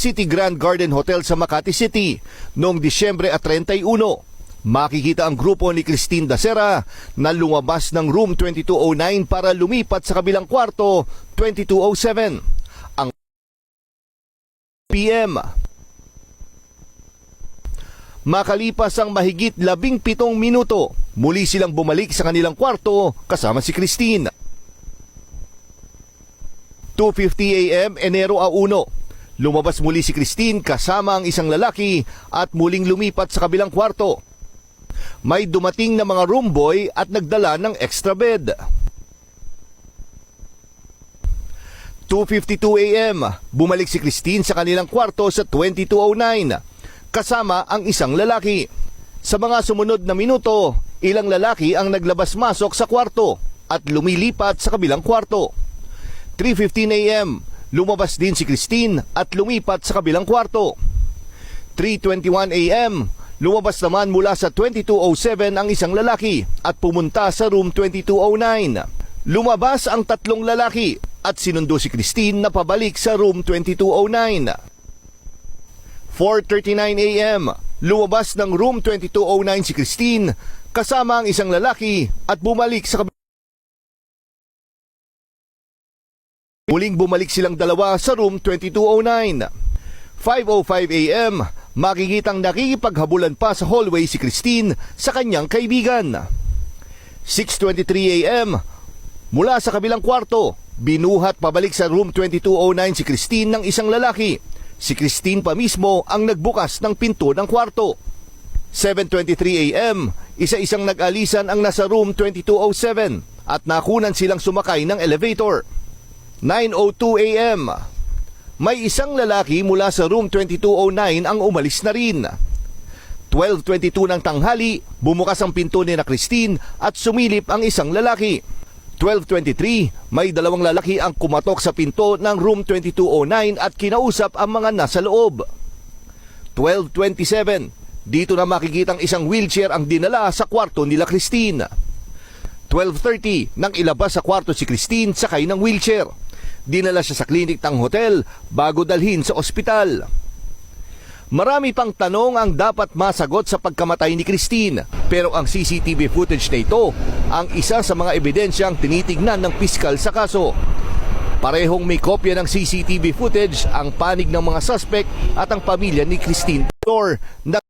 City Grand Garden Hotel sa Makati City noong Disyembre 31. Makikita ang grupo ni Christine Dacera na lumabas ng room 2209 para lumipat sa kabilang kwarto 2207. Ang PM. Makalipas ang mahigit 17 minuto, muli silang bumalik sa kanilang kwarto kasama si Christine. 2:50 AM, Enero 1. Lumabas muli si Christine kasama ang isang lalaki at muling lumipat sa kabilang kwarto. May dumating na mga room boy at nagdala ng extra bed. 2:52 AM, bumalik si Christine sa kanilang kwarto sa 2209 kasama ang isang lalaki. Sa mga sumunod na minuto, ilang lalaki ang naglabas-masok sa kwarto at lumilipat sa kabilang kwarto. 3:15 AM, lumabas din si Christine at lumipat sa kabilang kwarto. 3:21 AM, lumabas naman mula sa 2207 ang isang lalaki at pumunta sa room 2209. Lumabas ang tatlong lalaki at sinundo si Christine na pabalik sa room 2209. 4:39 AM, lumabas ng room 2209 si Christine kasama ang isang lalaki at bumalik sa kabilang. Muling bumalik silang dalawa sa room 2209. 5:05 AM, makikitang nakikipaghabulan pa sa hallway si Christine sa kanyang kaibigan. 6:23 AM, mula sa kabilang kwarto, binuhat pabalik sa room 2209 si Christine ng isang lalaki. Si Christine pa mismo ang nagbukas ng pinto ng kwarto. 7:23 AM, isa-isang nag-alisan ang nasa room 2207 at nakunan silang sumakay ng elevator. 9:02 AM, may isang lalaki mula sa room 2209 ang umalis na rin. 12:22 ng tanghali, bumukas ang pinto ni na Christine at sumilip ang isang lalaki. 12:23, may dalawang lalaki ang kumatok sa pinto ng room 2209 at kinausap ang mga nasa loob. 12:27, dito na makikitang isang wheelchair ang dinala sa kwarto nila Christine. 12:30, nang ilabas sa kwarto si Christine sakay ng wheelchair. Dinala siya sa klinik ng hotel bago dalhin sa ospital. Marami pang tanong ang dapat masagot sa pagkamatay ni Christine, pero ang CCTV footage na ito ang isa sa mga ebidensyang tinitignan ng piskal sa kaso. Parehong may kopya ng CCTV footage ang panig ng mga suspect at ang pamilya ni Christine na